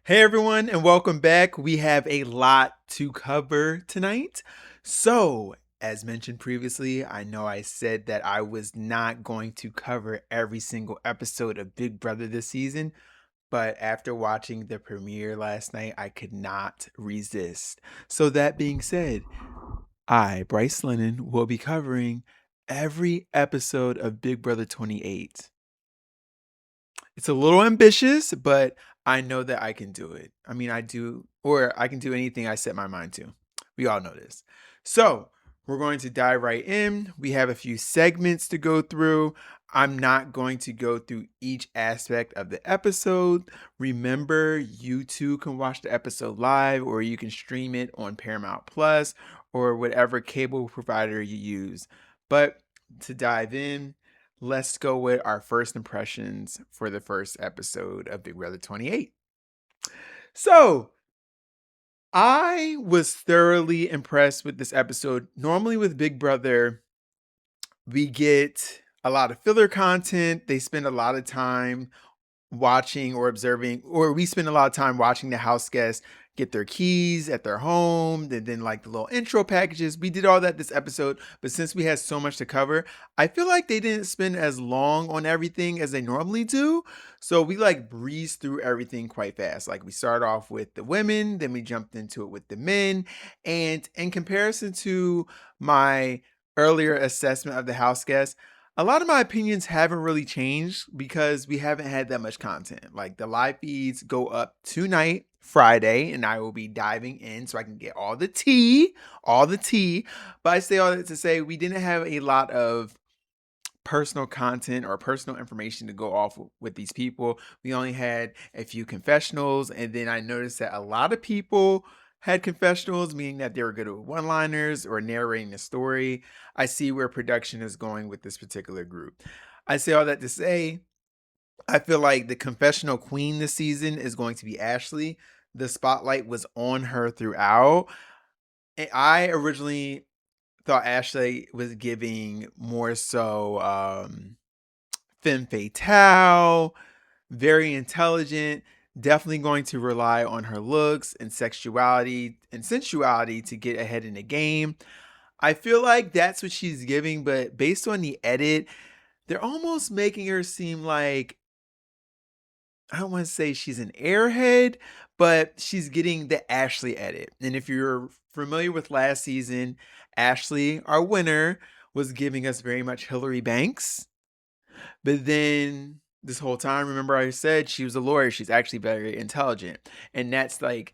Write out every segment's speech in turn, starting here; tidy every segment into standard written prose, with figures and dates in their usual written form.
Hey everyone, and welcome back. We have a lot to cover tonight. So, as mentioned previously, I know I said that I was not going to cover every single episode of Big Brother this season, but after watching the premiere last night, I could not resist. So, that being said, I, Bryce Lennon, will be covering every episode of Big Brother 28. It's a little ambitious, but I know that I can do it. I mean, I can do anything I set my mind to. We all know this. So, we're going to dive right in. We have a few segments to go through. I'm not going to go through each aspect of the episode. Remember, you too can watch the episode live, or you can stream it on Paramount Plus or whatever cable provider you use. But to dive in, let's go with our first impressions for the first episode of Big Brother 28. So, I was thoroughly impressed with this episode. Normally, with Big Brother, we get a lot of filler content. They spend a lot of time watching or observing, or we spend a lot of time watching the house guests get their keys at their home, and then like the little intro packages. We did all that this episode, but since we had so much to cover, I feel like they didn't spend as long on everything as they normally do. So we like breezed through everything quite fast. Like we started off with the women, then we jumped into it with the men. And in comparison to my earlier assessment of the house guests, a lot of my opinions haven't really changed because we haven't had that much content. Like the live feeds go up tonight, Friday, and I will be diving in so I can get all the tea, all the tea. But I say all that to say we didn't have a lot of personal content or personal information to go off with these people. We only had a few confessionals, and then I noticed that a lot of people had confessionals, meaning that they were good with one-liners or narrating the story. I see where production is going with this particular group. I say all that to say, I feel like the confessional queen this season is going to be Ashley. The spotlight was on her throughout. And I originally thought Ashley was giving more so femme fatale, very intelligent, definitely going to rely on her looks and sexuality and sensuality to get ahead in the game. I feel like that's what she's giving, but based on the edit, they're almost making her seem like, I don't want to say she's an airhead, but she's getting the Ashley edit. And if you're familiar with last season, Ashley, our winner, was giving us very much Hillary Banks. But then this whole time, remember I said she was a lawyer. She's actually very intelligent. And that's like,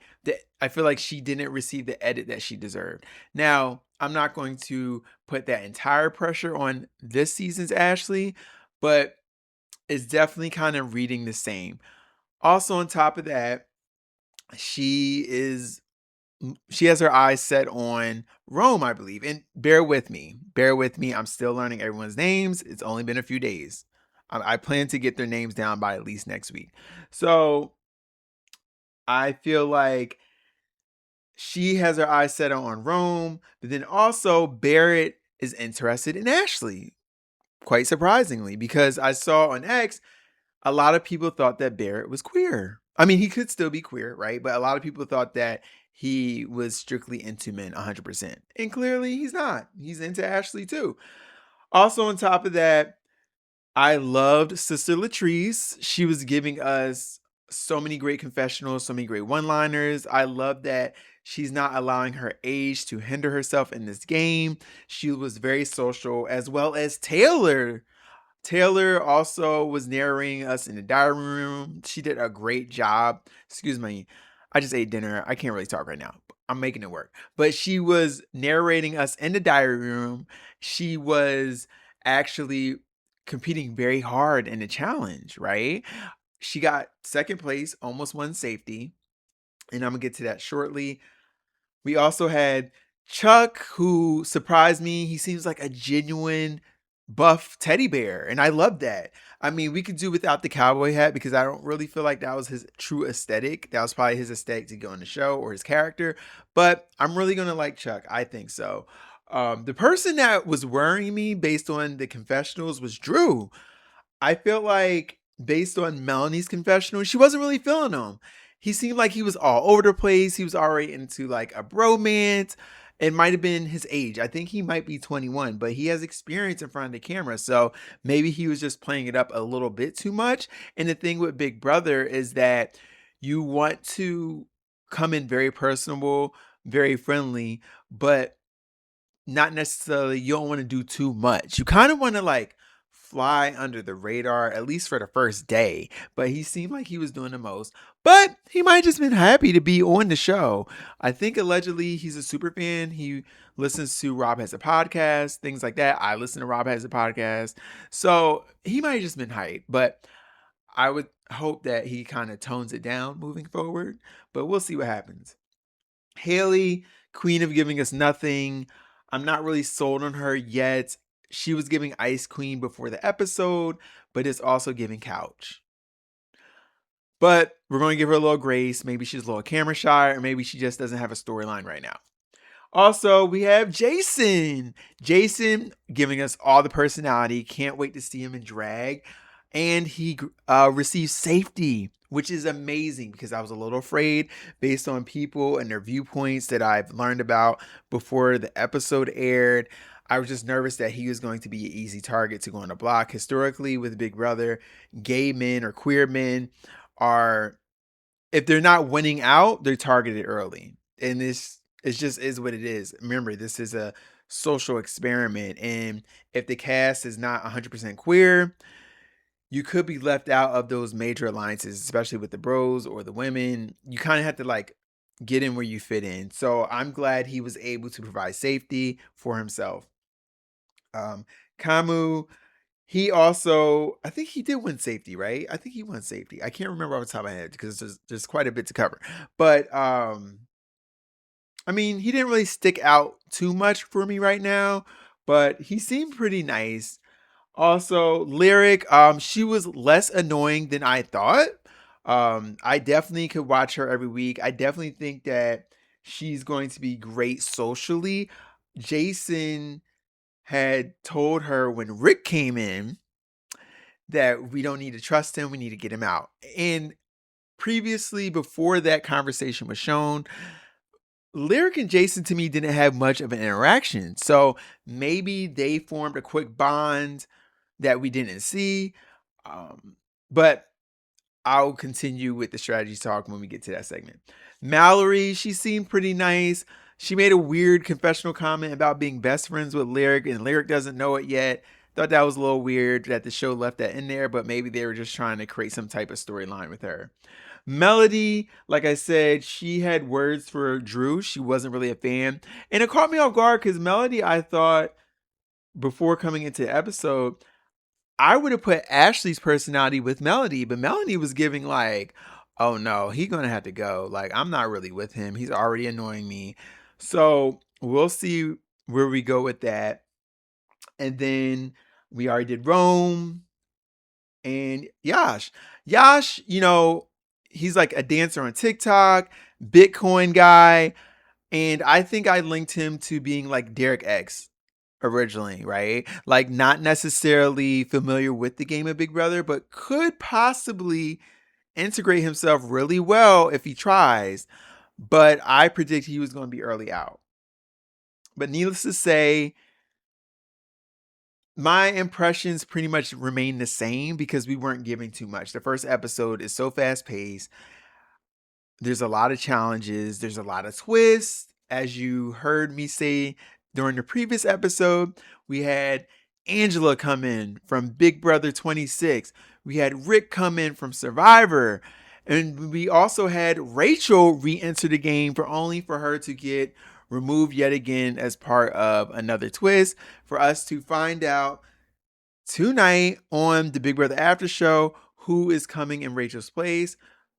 I feel like she didn't receive the edit that she deserved. Now, I'm not going to put that entire pressure on this season's Ashley, but it's definitely kind of reading the same. Also, on top of that, she has her eyes set on Rome, I believe. And bear with me. Bear with me. I'm still learning everyone's names. It's only been a few days. I plan to get their names down by at least next week. So I feel like she has her eyes set on Rome, but then also Barrett is interested in Ashley, quite surprisingly, because I saw on X, a lot of people thought that Barrett was queer. I mean, he could still be queer, right? But a lot of people thought that he was strictly into men 100%. And clearly he's not. He's into Ashley too. Also, on top of that, I loved Sister Latrice. She was giving us so many great confessionals, so many great one-liners. I love that she's not allowing her age to hinder herself in this game. She was very social, as well as Taylor. Taylor also was narrating us in the diary room. She did a great job. Excuse me. I just ate dinner. I can't really talk right now. I'm making it work. But she was narrating us in the diary room. She was actually competing very hard in the challenge, right? She got second place, almost won safety. And I'm going to get to that shortly. We also had Chuck, who surprised me. He seems like a genuine buff teddy bear, and I love that. I mean, we could do without the cowboy hat because I don't really feel like that was his true aesthetic. That was probably his aesthetic to go on the show or his character, but I'm really gonna like Chuck. I think so. The person that was worrying me based on the confessionals was Drew. I felt like based on Melanie's confessional, she wasn't really feeling him. he seemed like he was all over the place. He was already into like a bromance. It might have been his age. I think he might be 21, but he has experience in front of the camera. So maybe he was just playing it up a little bit too much. And the thing with Big Brother is that you want to come in very personable, very friendly, but not necessarily, you don't want to do too much. You kind of want to like fly under the radar, at least for the first day. But he seemed like he was doing the most. But he might have just been happy to be on the show. I think allegedly he's a super fan. He listens to Rob Has a Podcast, things like that. I listen to Rob Has a Podcast. So he might have just been hyped. But I would hope that he kind of tones it down moving forward. But we'll see what happens. Haley, queen of giving us nothing. I'm not really sold on her yet. She was giving Ice Queen before the episode, but it's also giving Couch. But we're going to give her a little grace. Maybe she's a little camera shy, or maybe she just doesn't have a storyline right now. Also, we have Jason. Jason giving us all the personality. Can't wait to see him in drag. And he received safety, which is amazing because I was a little afraid based on people and their viewpoints that I've learned about before the episode aired. I was just nervous that he was going to be an easy target to go on the block. Historically, with Big Brother, gay men or queer men are, if they're not winning out, they're targeted early. And this, it just is what it is. Remember, this is a social experiment. And if the cast is not 100% queer, you could be left out of those major alliances, especially with the bros or the women. You kind of have to like get in where you fit in. So I'm glad he was able to provide safety for himself. Camus, he also, I think he did win safety, right? I think he won safety. I can't remember off the top of my head because there's quite a bit to cover. But I mean, he didn't really stick out too much for me right now, but he seemed pretty nice. Also, Lyric, she was less annoying than I thought. I definitely could watch her every week. I definitely think that she's going to be great socially. Jason had told her when Rick came in that we don't need to trust him, we need to get him out. And previously, before that conversation was shown, Lyric and Jason to me didn't have much of an interaction. So maybe they formed a quick bond that we didn't see. But I'll continue with the strategy talk when we get to that segment. Mallory, she seemed pretty nice. She made a weird confessional comment about being best friends with Lyric, and Lyric doesn't know it yet. Thought that was a little weird that the show left that in there, but maybe they were just trying to create some type of storyline with her. Melody, like I said, she had words for Drew. She wasn't really a fan. And it caught me off guard because Melody, I thought, before coming into the episode, I would have put Ashley's personality with Melody, but Melody was giving like, oh no, he's going to have to go. Like, I'm not really with him. He's already annoying me. So we'll see where we go with that. And then we already did Rome and Yash. Yash, you know, he's like a dancer on TikTok, Bitcoin guy. And I think I linked him to being like Derek X originally, right? Like not necessarily familiar with the game of Big Brother, but could possibly integrate himself really well if he tries. But I predict he was going to be early out. But needless to say, my impressions pretty much remain the same because we weren't giving too much. The first episode is so fast paced. There's a lot of challenges. There's a lot of twists. As you heard me say during the previous episode, we had Angela come in from Big Brother 26. We had Rick come in from Survivor. And we also had Rachel re-enter the game only for her to get removed yet again as part of another twist for us to find out tonight on the Big Brother After Show who is coming in Rachel's place.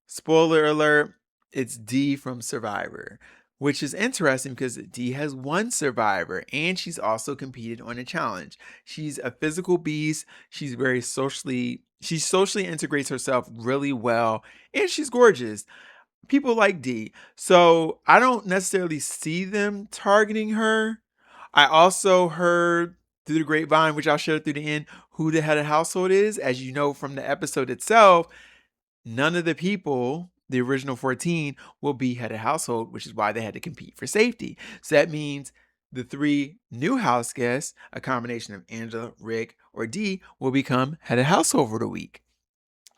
Spoiler alert, it's Dee from Survivor, which is interesting because Dee has won Survivor and she's also competed on a challenge. She's a physical beast. She's she socially integrates herself really well and she's gorgeous. People like Dee. So I don't necessarily see them targeting her. I also heard through the grapevine, which I'll share through the end, who the head of household is. As you know from the episode itself, none of the people the original 14 will be head of household, which is why they had to compete for safety. So that means the 3 new house guests, a combination of Angela, Rick, or Dee, will become head of household for the week.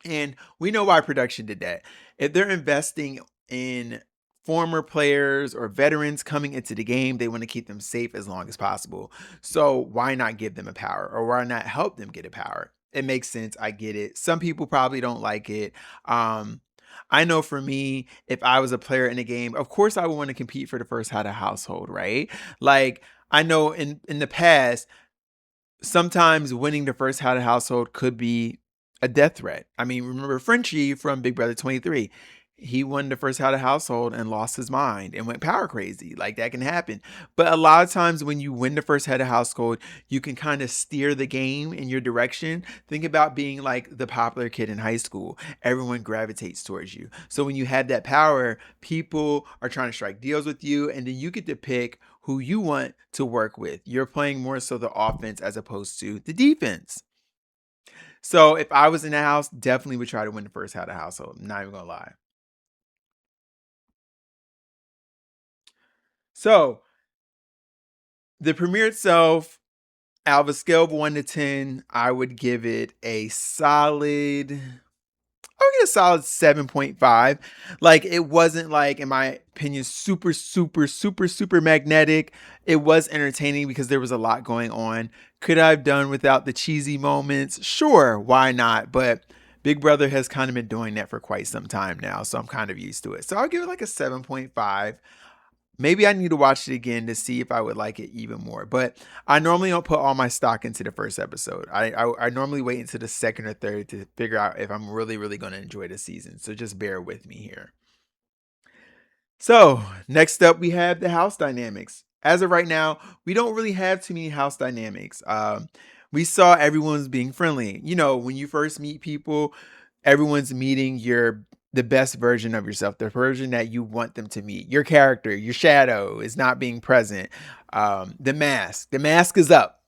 And we know why production did that. If they're investing in former players or veterans coming into the game, they want to keep them safe as long as possible. So why not give them a power, or why not help them get a power? It makes sense. I get it. Some people probably don't like it. I know for me, if I was a player in a game, of course I would want to compete for the first head of household, right? Like I know in the past, sometimes winning the first head of household could be a death threat. I mean, remember Frenchie from Big Brother 23? He won the first head of household and lost his mind and went power crazy. Like that can happen. But a lot of times when you win the first head of household, you can kind of steer the game in your direction. Think about being like the popular kid in high school. Everyone gravitates towards you. So when you have that power, people are trying to strike deals with you, and then you get to pick who you want to work with. You're playing more so the offense as opposed to the defense. So if I was in the house, definitely would try to win the first head of household. I'm not even gonna lie. So the premiere itself, out of a scale of 1 to 10, I would give it a solid, I would get a solid 7.5. Like it wasn't like, in my opinion, super magnetic. It was entertaining because there was a lot going on. Could I have done without the cheesy moments? Sure, why not? But Big Brother has kind of been doing that for quite some time now, so I'm kind of used to it. So I'll give it like a 7.5. Maybe I need to watch it again to see if I would like it even more. But I normally don't put all my stock into the first episode. I normally wait until the second or third to figure out if I'm really going to enjoy the season. So just bear with me here. So next up, we have the house dynamics. As of right now, we don't really have too many house dynamics. We saw everyone's being friendly. You know, when you first meet people, everyone's meeting the best version of yourself, the version that you want them to meet. Your character, your shadow is not being present. The mask is up.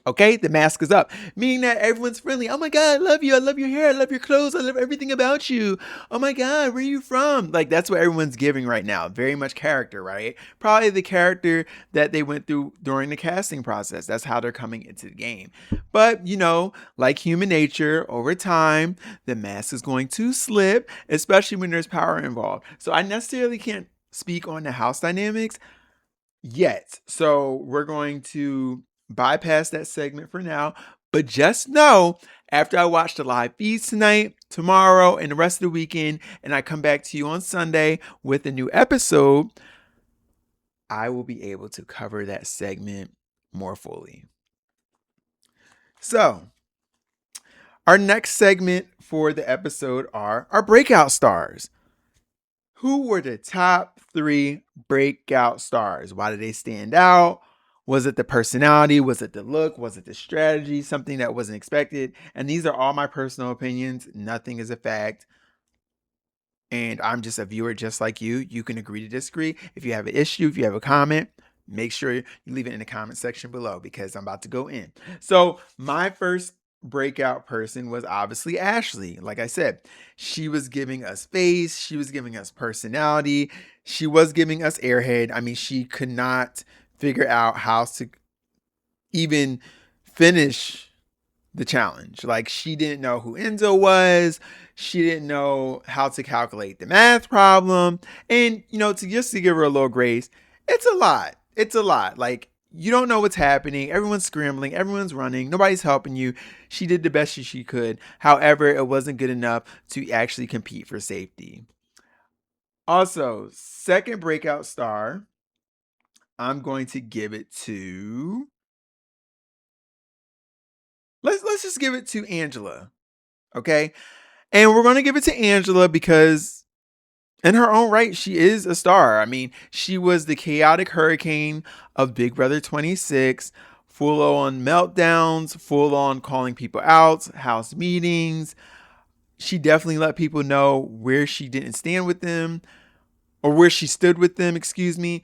Okay, the mask is up, meaning that everyone's friendly. Oh my God, I love you. I love your hair. I love your clothes. I love everything about you. Oh my God, where are you from? Like that's what everyone's giving right now. Very much character, right? Probably the character that they went through during the casting process. That's how they're coming into the game. But you know, like human nature, over time, the mask is going to slip, especially when there's power involved. So I necessarily can't speak on the house dynamics yet. So we're going to bypass that segment for now. But just know, after I watch the live feeds tonight, tomorrow, and the rest of the weekend, and I come back to you on Sunday with a new episode, I will be able to cover that segment more fully. So, our next segment for the episode are our breakout stars. Who were the top 3 breakout stars? Why did they stand out? Was it the personality? Was it the look? Was it the strategy? Something that wasn't expected? And these are all my personal opinions. Nothing is a fact. And I'm just a viewer just like you. You can agree to disagree. If you have an issue, if you have a comment, make sure you leave it in the comment section below because I'm about to go in. So my first breakout person was obviously Ashley. Like I said, she was giving us face. She was giving us personality. She was giving us airhead. I mean, she could not figure out how to even finish the challenge. Like she didn't know who Enzo was. She didn't know how to calculate the math problem. And, you know, to give her a little grace, it's a lot. It's a lot. Like you don't know what's happening. Everyone's scrambling. Everyone's running. Nobody's helping you. She did the best she could. However, it wasn't good enough to actually compete for safety. Also, second breakout star, I'm going to give it to, let's just give it to Angela. Okay? And we're going to give it to Angela because in her own right, she is a star. I mean, she was the chaotic hurricane of Big Brother 26, full on meltdowns, full on calling people out, house meetings. She definitely let people know where she didn't stand with them, or where she stood with them, excuse me.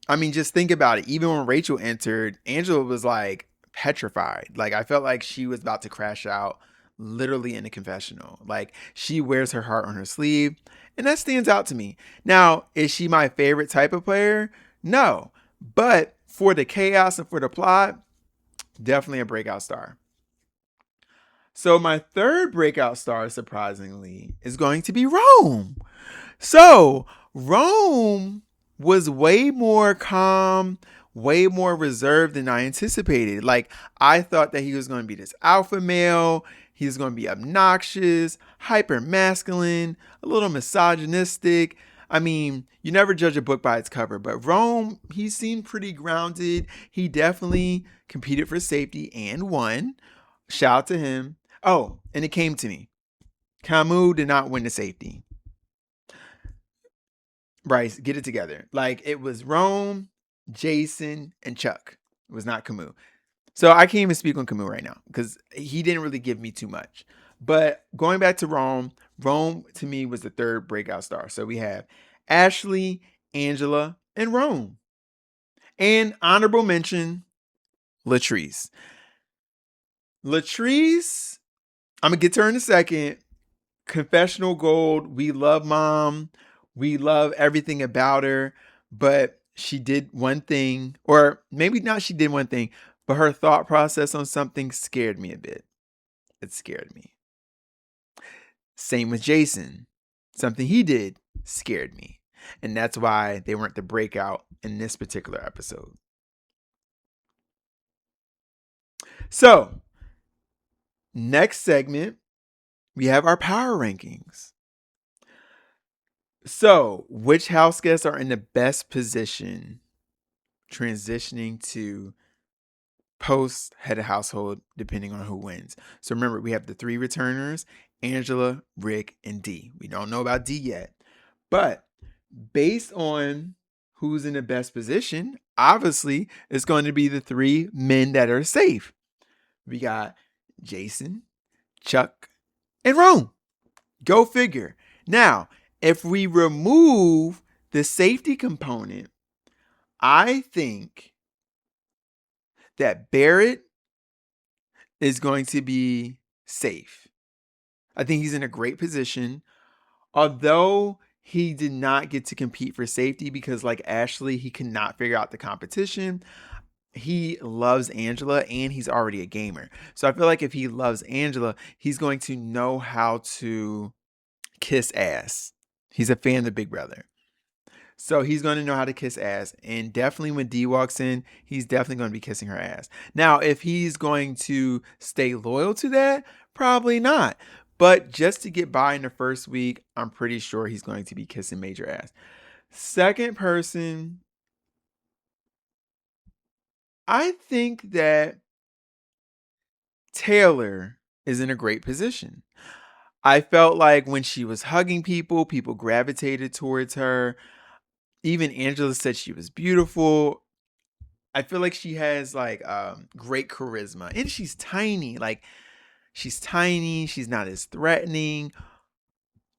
I mean, just think about it. Even when Rachel entered, Angela was like petrified. Like I felt like she was about to crash out literally in a confessional. Like, she wears her heart on her sleeve, and that stands out to me. Now, is she my favorite type of player? No. But for the chaos and for the plot, definitely a breakout star. So my third breakout star, surprisingly, is going to be Rome. So Rome was way more calm, way more reserved than I anticipated. Like, I thought that he was going to be this alpha male. He's going to be obnoxious, hyper masculine, a little misogynistic. I mean, you never judge a book by its cover, but Rome, he seemed pretty grounded. He definitely competed for safety and won. Shout out to him. Oh, and it came to me. Camus did not win the safety. Bryce, get it together. Like, it was Rome, Jason, and Chuck. It was not Camus. So I can't even speak on Camus right now because he didn't really give me too much. But going back to Rome, Rome to me was the third breakout star. So we have Ashley, Angela, and Rome. And honorable mention, Latrice. Latrice, I'm going to get to her in a second. Confessional gold. We love mom. We love everything about her. But she did one thing, or maybe not she did one thing, but her thought process on something scared me a bit. It scared me. Same with Jason. Something he did scared me. And that's why they weren't the breakout in this particular episode. So, next segment, we have our power rankings. So, which house guests are in the best position transitioning to post head of household, depending on who wins? So remember, we have the three returners, Angela, Rick, and D. We don't know about D yet. But based on who's in the best position, obviously, it's going to be the three men that are safe. We got Jason, Chuck, and Rome. Go figure. Now, if we remove the safety component, I think that Barrett is going to be safe. I think he's in a great position. Although he did not get to compete for safety because, like Ashley, he cannot figure out the competition. He loves Angela and he's already a gamer. So I feel like if he loves Angela, he's going to know how to kiss ass. He's a fan of Big Brother. So he's going to know how to kiss ass. And definitely when D walks in, he's definitely going to be kissing her ass. Now, if he's going to stay loyal to that, probably not. But just to get by in the first week, I'm pretty sure he's going to be kissing major ass. Second person, I think that Taylor is in a great position. I felt like when she was hugging people, people gravitated towards her. Even Angela said she was beautiful. I feel like she has like great charisma. And she's tiny. Like, she's tiny. She's not as threatening.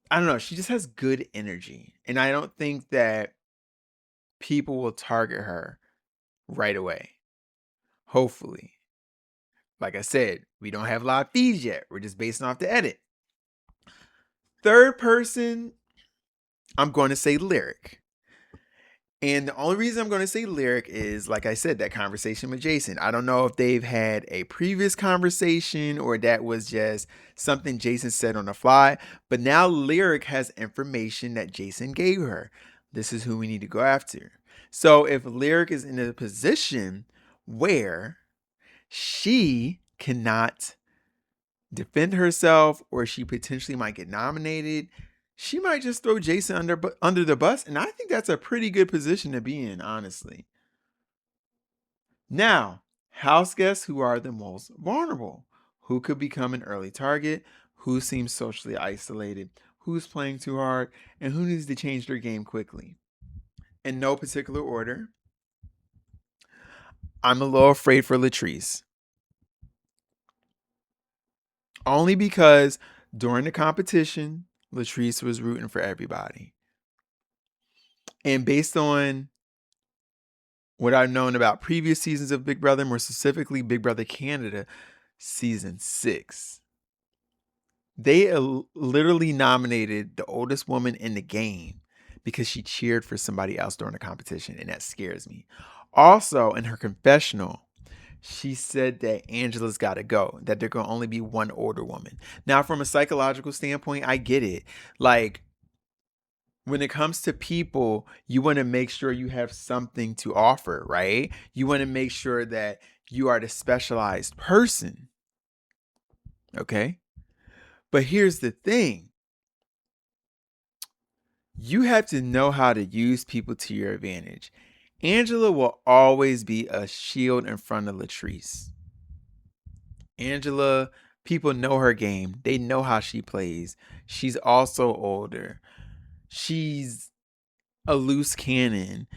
I don't know. She just has good energy. And I don't think that people will target her right away. Hopefully. Like I said, we don't have live feeds yet. We're just basing off the edit. Third person, I'm going to say Lyric. And the only reason I'm going to say Lyric is, like I said, that conversation with Jason. I don't know if they've had a previous conversation or that was just something Jason said on the fly. But now Lyric has information that Jason gave her. This is who we need to go after. So if Lyric is in a position where she cannot defend herself or she potentially might get nominated, she might just throw Jason under the bus. And I think that's a pretty good position to be in, honestly. Now, house guests who are the most vulnerable. Who could become an early target? Who seems socially isolated? Who's playing too hard? And who needs to change their game quickly? In no particular order, I'm a little afraid for Latrice. Only because during the competition, Latrice was rooting for everybody. And based on what I've known about previous seasons of Big Brother, more specifically Big Brother Canada, season 6, They literally nominated the oldest woman in the game because she cheered for somebody else during the competition, and that scares me. Also, in her confessional, she said that Angela's got to go, that there can only be one older woman. Now, from a psychological standpoint, I get it. Like, when it comes to people, you want to make sure you have something to offer, right? You want to make sure that you are the specialized person, okay? But here's the thing. You have to know how to use people to your advantage. Angela will always be a shield in front of Latrice. Angela, people know her game. They know how she plays. She's also older. She's a loose cannon.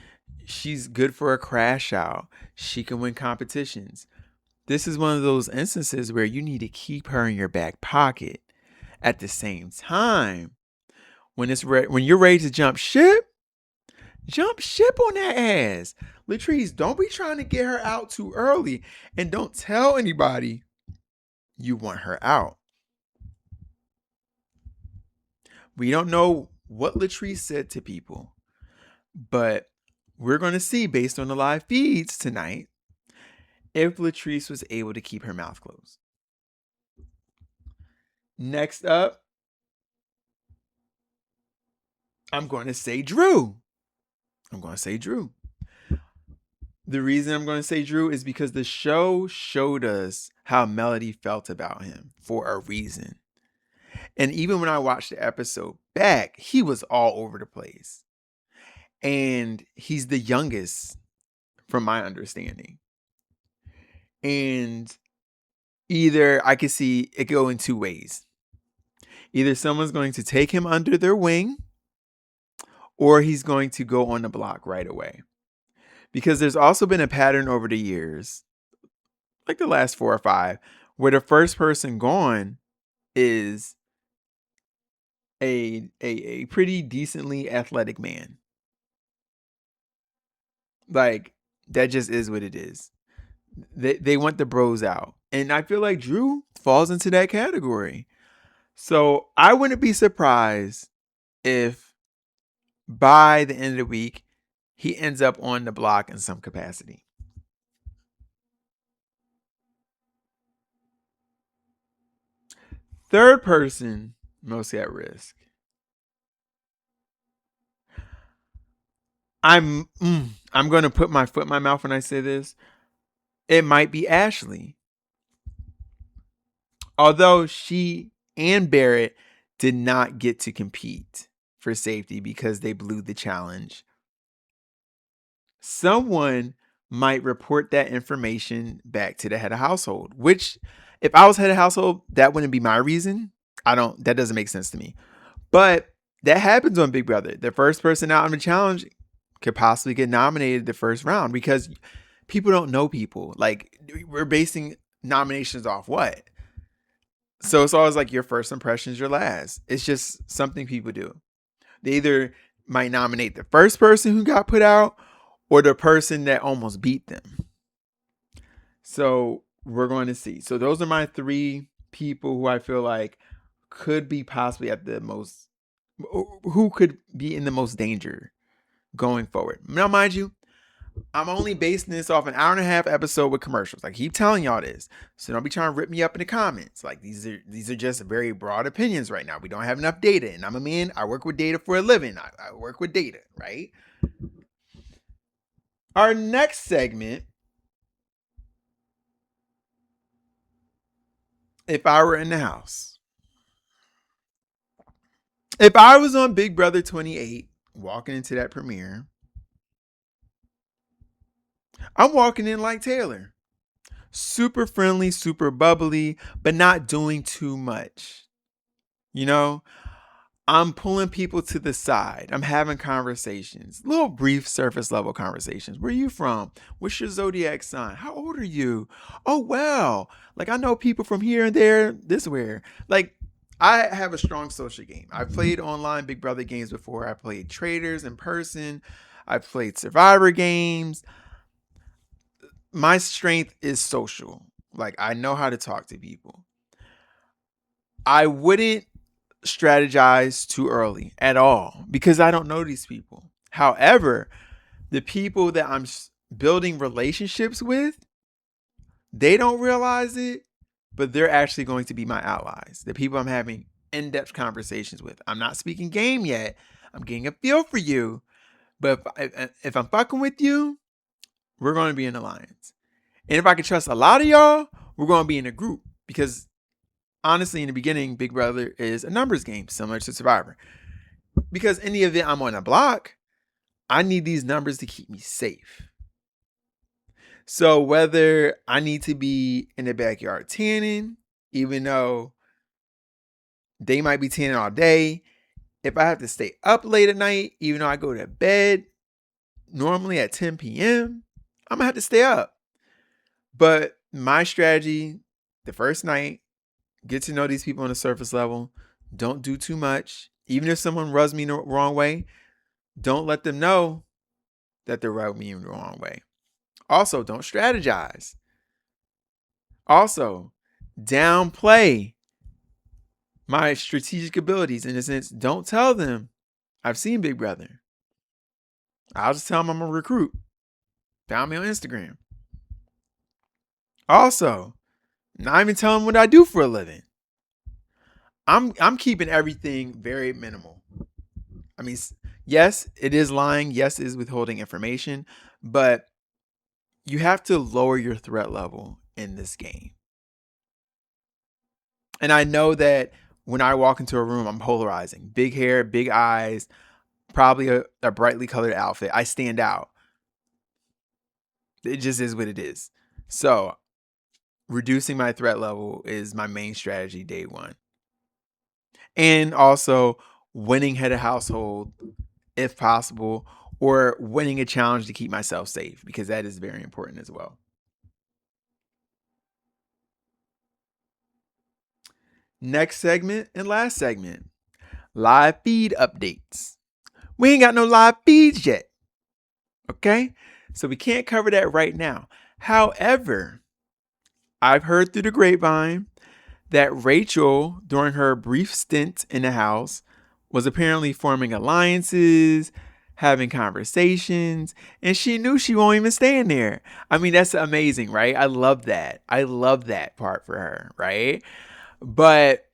She's good for a crash out. She can win competitions. This is one of those instances where you need to keep her in your back pocket. At the same time, when you're ready to jump ship on that ass. Latrice, don't be trying to get her out too early, and don't tell anybody you want her out. We don't know what Latrice said to people, but we're going to see based on the live feeds tonight if Latrice was able to keep her mouth closed. Next up, I'm going to say Drew. The reason I'm going to say Drew is because the show showed us how Melody felt about him for a reason. And even when I watched the episode back, he was all over the place. And he's the youngest, from my understanding. And either I could see it go in two ways. Either someone's going to take him under their wing, or he's going to go on the block right away. Because there's also been a pattern over the years, like the last 4 or 5, where the first person gone is a pretty decently athletic man. Like, that just is what it is. They want the bros out. And I feel like Drew falls into that category. So I wouldn't be surprised if by the end of the week, he ends up on the block in some capacity. Third person most at risk. I'm going to put my foot in my mouth when I say this. It might be Ashley. Although she and Barrett did not get to compete for safety because they blew the challenge. Someone might report that information back to the head of household, which if I was head of household, that wouldn't be my reason. That doesn't make sense to me. But that happens on Big Brother. The first person out on the challenge could possibly get nominated the first round because people don't know people. Like, we're basing nominations off what? So it's always like your first impression is your last. It's just something people do. They either might nominate the first person who got put out or the person that almost beat them. So we're going to see. So those are my 3 people who I feel like could be possibly who could be in the most danger going forward. Now, mind you, I'm only basing this off an 1.5 hour episode with commercials. I keep telling y'all this. So don't be trying to rip me up in the comments. Like, these are just very broad opinions right now. We don't have enough data. And I'm a man. I work with data for a living. I work with data, right? Our next segment, if I were in the house. If I was on Big Brother 28, walking into that premiere, I'm walking in like Taylor. Super friendly, super bubbly, but not doing too much. You know, I'm pulling people to the side. I'm having conversations, little brief surface level conversations. Where are you from? What's your zodiac sign? How old are you? Oh, well, like, I know people from here and there, this where. Like, I have a strong social game. I've played online Big Brother games before. I played Traders in person. I've played Survivor games. My strength is social. Like, I know how to talk to people. I wouldn't strategize too early at all because I don't know these people. However, the people that I'm building relationships with, they don't realize it, but they're actually going to be my allies. The people I'm having in-depth conversations with. I'm not speaking game yet. I'm getting a feel for you. But if I'm fucking with you, we're going to be in alliance. And if I can trust a lot of y'all, we're going to be in a group. Because honestly, in the beginning, Big Brother is a numbers game, similar to Survivor. Because in the event I'm on a block, I need these numbers to keep me safe. So whether I need to be in the backyard tanning, even though they might be tanning all day, if I have to stay up late at night, even though I go to bed normally at 10 p.m., I'm going to have to stay up. But my strategy, the first night, get to know these people on the surface level. Don't do too much. Even if someone rubs me the wrong way, don't let them know that they're rubbing me the wrong way. Also, don't strategize. Also, downplay my strategic abilities in a sense. Don't tell them I've seen Big Brother. I'll just tell them I'm a recruit. Found me on Instagram. Also, not even tell them what I do for a living. I'm keeping everything very minimal. I mean, yes, it is lying. Yes, it is withholding information, but you have to lower your threat level in this game. And I know that when I walk into a room, I'm polarizing. Big hair, big eyes, probably a brightly colored outfit. I stand out. It just is what it is. So reducing my threat level is my main strategy day one. And also winning head of household if possible, or winning a challenge to keep myself safe, because that is very important as well. Next segment and last segment, live feed updates. We ain't got no live feeds yet. Okay? So we can't cover that right now. However, I've heard through the grapevine that Rachel, during her brief stint in the house, was apparently forming alliances, having conversations, and she knew she won't even stay in there. I mean, that's amazing, right? I love that. I love that part for her, right? But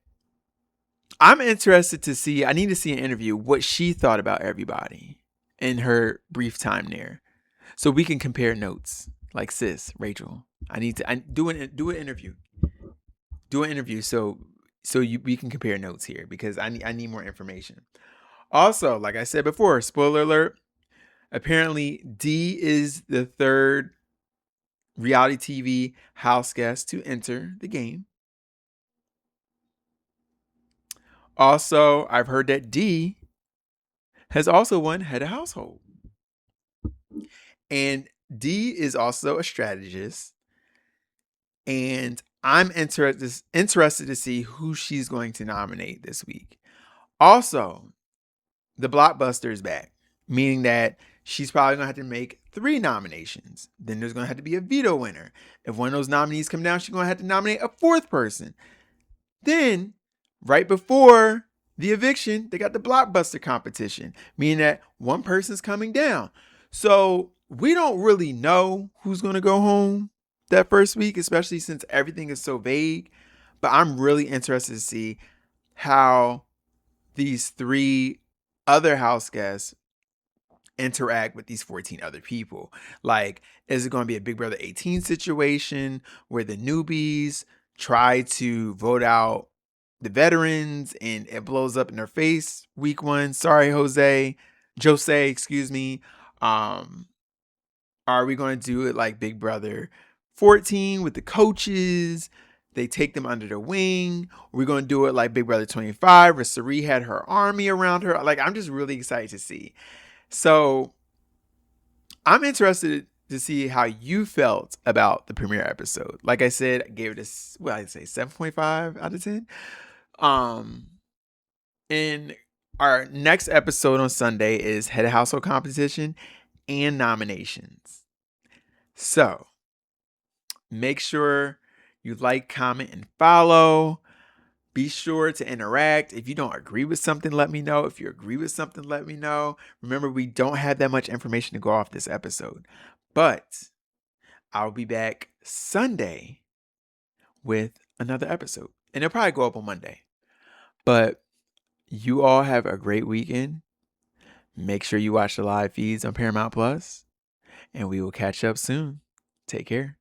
I'm interested to see, I need to see an interview, what she thought about everybody in her brief time there. So we can compare notes. Like, sis, Rachel, I do an interview. Do an interview so we can compare notes here, because I need more information. Also, like I said before, spoiler alert, apparently D is the third reality TV house guest to enter the game. Also, I've heard that D has also won head of household. And D is also a strategist. And I'm interested to see who she's going to nominate this week. Also, the blockbuster is back, meaning that she's probably going to have to make 3 nominations. Then there's going to have to be a veto winner. If one of those nominees come down, she's going to have to nominate a 4th person. Then, right before the eviction, they got the blockbuster competition, meaning that one person's coming down. So we don't really know who's going to go home that first week, especially since everything is so vague. But I'm really interested to see how these 3 other house guests interact with these 14 other people. Like, is it going to be a Big Brother 18 situation where the newbies try to vote out the veterans and it blows up in their face week 1? Sorry, Jose, excuse me. Are we going to do it like Big Brother 14 with the coaches? They take them under their wing. We're going to do it like Big Brother 25 where Sari had her army around her. Like, I'm just really excited to see. So I'm interested to see how you felt about the premiere episode. Like I said, I gave it a, I'd say 7.5 out of 10. In our next episode on Sunday is head of household competition and nominations. So make sure you like, comment, and follow. Be sure to interact. If you don't agree with something, let me know. If you agree with something, let me know. Remember, we don't have that much information to go off this episode, but I'll be back Sunday with another episode, and it'll probably go up on Monday. But you all have a great weekend. Make sure you watch the live feeds on Paramount Plus, and we will catch up soon. Take care.